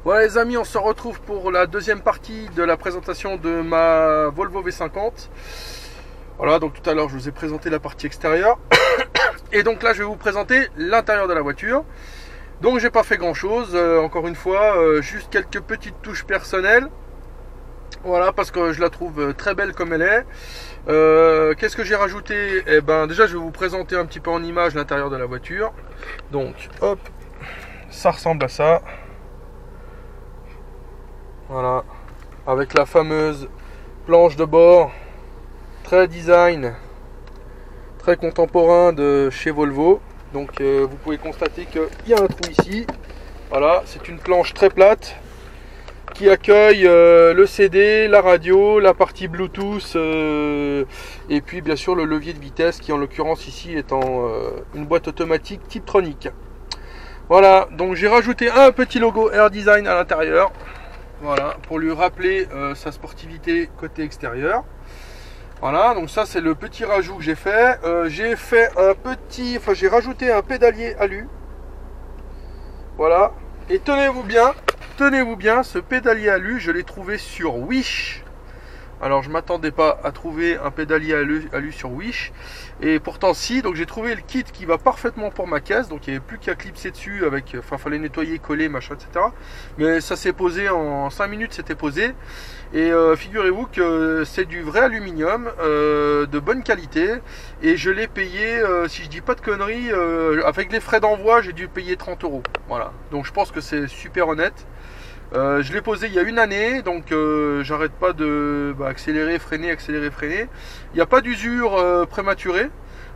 Voilà les amis, on se retrouve pour la deuxième partie de la présentation de ma Volvo V50. Voilà, donc tout à l'heure je vous ai présenté la partie extérieure. Et donc là je vais vous présenter l'intérieur de la voiture. Donc j'ai pas fait grand chose, encore une fois, juste quelques petites touches personnelles. Voilà, parce que je la trouve très belle comme elle est. Qu'est-ce que j'ai rajouté? Eh ben déjà je vais vous présenter un petit peu en image l'intérieur de la voiture. Donc hop, ça ressemble à ça. Voilà, avec la fameuse planche de bord, très design, très contemporain de chez Volvo. Donc vous pouvez constater qu'il y a un trou ici. Voilà, c'est une planche très plate qui accueille le CD, la radio, la partie Bluetooth et puis bien sûr le levier de vitesse qui en l'occurrence ici est en une boîte automatique Tiptronic. Voilà, donc j'ai rajouté un petit logo Air Design à l'intérieur. Voilà, pour lui rappeler sa sportivité côté extérieur. Voilà, donc ça c'est le petit rajout que j'ai fait. J'ai rajouté un pédalier alu. Voilà, et tenez-vous bien, ce pédalier alu, je l'ai trouvé sur Wish. Alors je m'attendais pas à trouver un pédalier alu sur Wish. Et pourtant si, donc j'ai trouvé le kit qui va parfaitement pour ma caisse. Donc il n'y avait plus qu'à clipser dessus avec, fallait nettoyer, coller, machin, etc. Mais ça s'est posé en 5 minutes, c'était posé. Et figurez-vous que c'est du vrai aluminium de bonne qualité. Et je l'ai payé, si je dis pas de conneries, avec les frais d'envoi, j'ai dû payer 30 €. Voilà, donc je pense que c'est super honnête. Je l'ai posé il y a une année, donc j'arrête pas de accélérer, freiner. Il n'y a pas d'usure prématurée.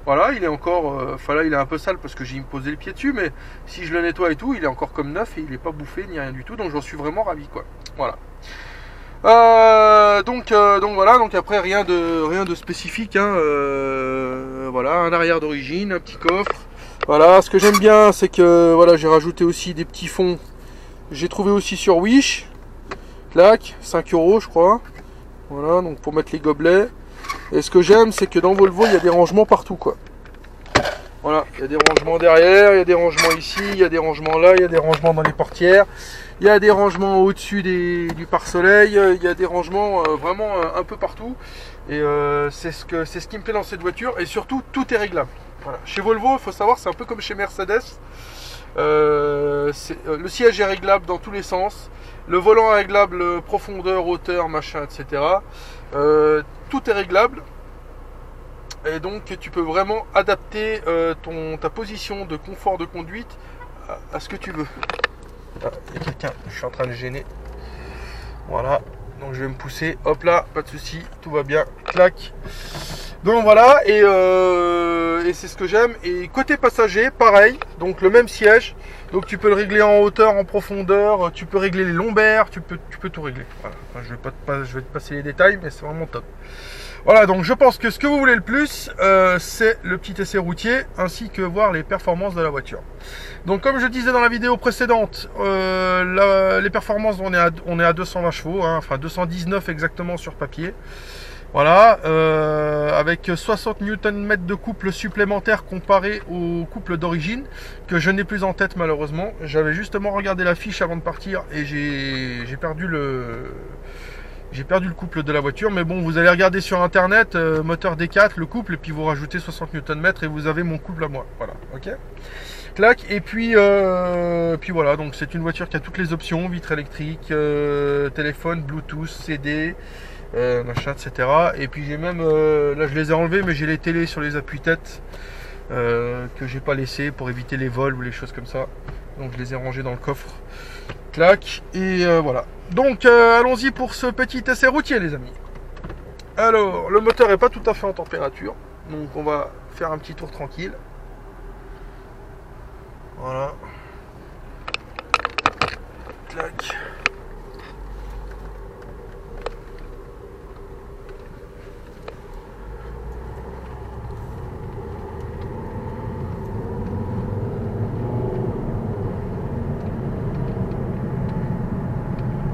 Voilà, il est encore, là il est un peu sale parce que j'ai posé le pied dessus, mais si je le nettoie et tout, il est encore comme neuf et il n'est pas bouffé ni rien du tout, donc j'en suis vraiment ravi quoi. Voilà. Donc voilà, donc après rien de spécifique, hein, voilà, un arrière d'origine, un petit coffre. Voilà, ce que j'aime bien, c'est que voilà, j'ai rajouté aussi des petits fonds. J'ai trouvé aussi sur Wish, clac, 5 € je crois. Voilà, donc pour mettre les gobelets. Et ce que j'aime, c'est que dans Volvo, il y a des rangements partout, quoi. Voilà, il y a des rangements derrière, il y a des rangements ici, il y a des rangements là, il y a des rangements dans les portières, il y a des rangements au-dessus du pare-soleil, il y a des rangements vraiment un peu partout. Et c'est ce qui me plaît dans cette voiture. Et surtout, tout est réglable. Voilà. Chez Volvo, il faut savoir, c'est un peu comme chez Mercedes. Le siège est réglable dans tous les sens, le volant est réglable profondeur, hauteur, machin, etc. Tout est réglable et donc tu peux vraiment adapter ta position de confort de conduite à ce que tu veux. Ah, il y a quelqu'un, je suis en train de gêner. Voilà, donc je vais me pousser, hop là, pas de souci, tout va bien, clac. Donc voilà, et c'est ce que j'aime. Et côté passager, pareil, donc le même siège. Donc tu peux le régler en hauteur, en profondeur, tu peux régler les lombaires, tu peux tout régler. Voilà. Enfin, je vais te passer les détails, mais c'est vraiment top. Voilà, donc je pense que ce que vous voulez le plus, c'est le petit essai routier, ainsi que voir les performances de la voiture. Donc comme je disais dans la vidéo précédente, les performances, on est à 220 chevaux, hein, enfin 219 exactement sur papier. Voilà, avec 60 Nm de couple supplémentaire comparé au couple d'origine, que je n'ai plus en tête malheureusement. J'avais justement regardé la fiche avant de partir et j'ai perdu le couple de la voiture. Mais bon, vous allez regarder sur internet, moteur D4, le couple, et puis vous rajoutez 60 Nm et vous avez mon couple à moi. Voilà, ok. Clac, et puis voilà, donc c'est une voiture qui a toutes les options, vitre électrique, téléphone, Bluetooth, CD, machin, etc. Et puis j'ai même, là je les ai enlevés, mais j'ai les télés sur les appuis-têtes que j'ai pas laissé pour éviter les vols ou les choses comme ça. Donc je les ai rangés dans le coffre. Clac, et voilà. Donc allons-y pour ce petit essai routier les amis. Alors, le moteur est pas tout à fait en température, donc on va faire un petit tour tranquille. Voilà. Clac.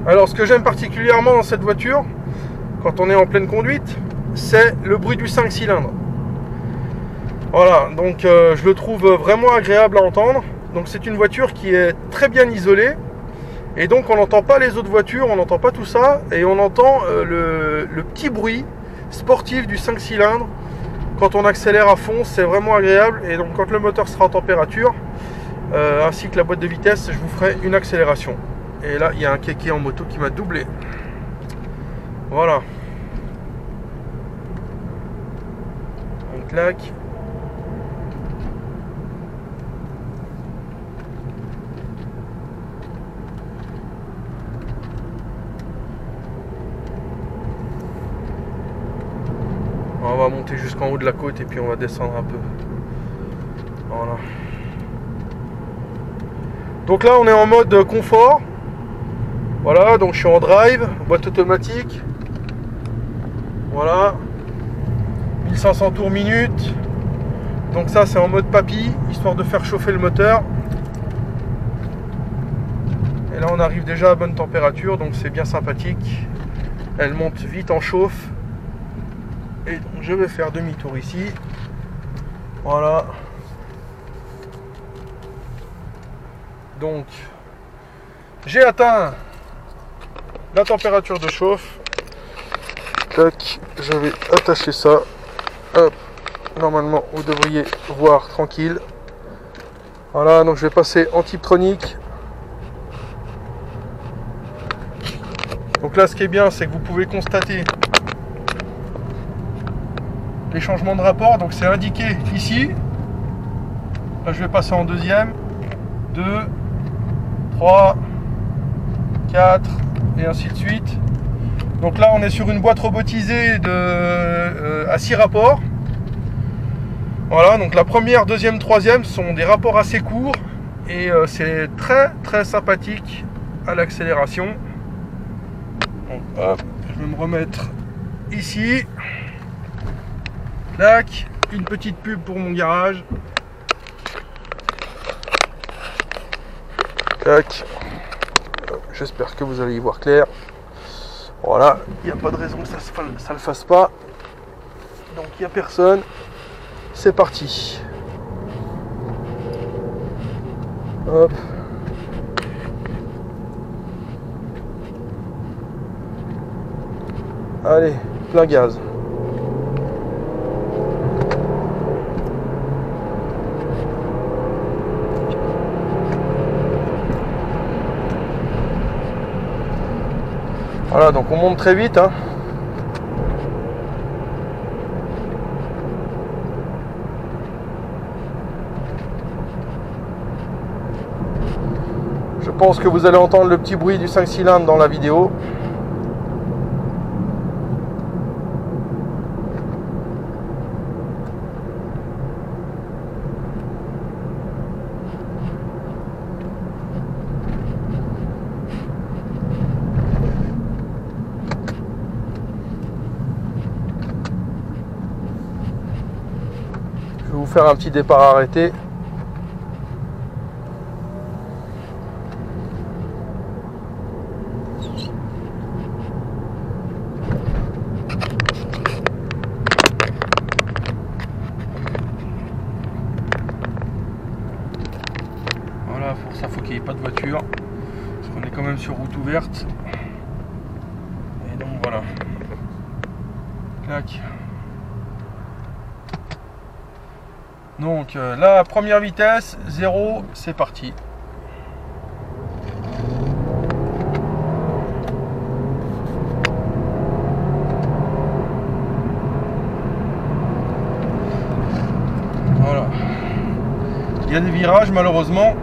Alors ce que j'aime particulièrement dans cette voiture, quand on est en pleine conduite, c'est le bruit du 5 cylindres. Voilà, donc je le trouve vraiment agréable à entendre. Donc c'est une voiture qui est très bien isolée Et donc on n'entend pas les autres voitures, on n'entend pas tout ça, et on entend le petit bruit sportif du 5 cylindres. Quand on accélère à fond, c'est vraiment agréable. Et donc quand le moteur sera en température, ainsi que la boîte de vitesse, je vous ferai une accélération. Et là, il y a un kéké en moto qui m'a doublé. Voilà. On claque. On va monter jusqu'en haut de la côte et puis on va descendre un peu. Voilà. Donc là on est en mode confort. Voilà, donc je suis en drive, boîte automatique. Voilà. 1500 tours minute. Donc ça c'est en mode papy, histoire de faire chauffer le moteur. Et là on arrive déjà à bonne température, donc c'est bien sympathique. Elle monte vite en chauffe. Et donc je vais faire demi-tour ici. Voilà. Donc j'ai atteint la température de chauffe. Tac, je vais attacher ça. Hop. Normalement vous devriez voir tranquille. Voilà, donc je vais passer en Tiptronic. Donc là ce qui est bien, c'est que vous pouvez constater les changements de rapport. Donc c'est indiqué ici. Là je vais passer en deuxième. 2, 3, 4 et ainsi de suite. Donc là on est sur une boîte robotisée à 6 rapports. Voilà, donc la première, deuxième, troisième sont des rapports assez courts et c'est très très sympathique à l'accélération. Donc hop, je vais me remettre ici. Tac, une petite pub pour mon garage. Tac. J'espère que vous allez y voir clair. Voilà, il n'y a pas de raison que ça ne le fasse pas. Donc il n'y a personne. C'est parti. Hop. Allez, plein gaz. Voilà, donc on monte très vite, hein. Je pense que vous allez entendre le petit bruit du 5 cylindres dans la vidéo. Je vais vous faire un petit départ arrêté. Voilà, pour ça faut qu'il n'y ait pas de voiture, parce qu'on est quand même sur route ouverte. Et donc voilà. Clac. Donc là, première vitesse, 0, c'est parti. Voilà. Il y a des virages malheureusement.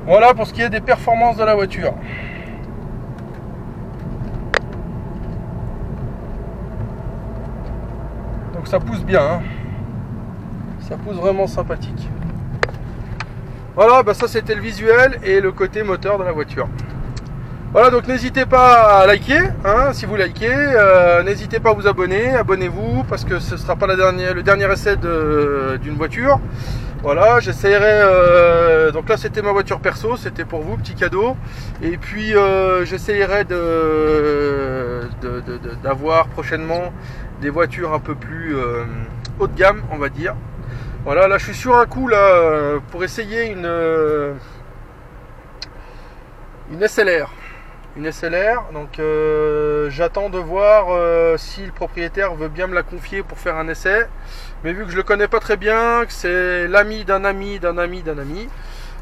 Voilà pour ce qui est des performances de la voiture. Donc ça pousse bien, hein. Ça pousse vraiment sympathique. Voilà, bah ça c'était le visuel et le côté moteur de la voiture. Voilà, donc n'hésitez pas à liker, hein, si vous likez, n'hésitez pas à vous abonner, abonnez-vous parce que ce ne sera pas le dernier essai d'une voiture. Voilà, j'essayerai, donc là c'était ma voiture perso, c'était pour vous, petit cadeau. Et puis j'essayerai d'avoir prochainement des voitures un peu plus haut de gamme, on va dire. Voilà, là je suis sur un coup là pour essayer une SLR. Une SLR, donc j'attends de voir si le propriétaire veut bien me la confier pour faire un essai. Mais vu que je le connais pas très bien, que c'est l'ami d'un ami d'un ami d'un ami,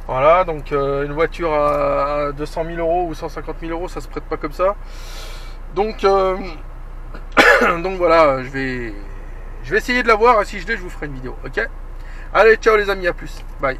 voilà, donc une voiture à 200 000 euros ou 150 000 euros, ça se prête pas comme ça. Donc, donc voilà, je vais essayer de la voir, et si je l'ai, je vous ferai une vidéo, ok? Allez, ciao les amis, à plus, bye.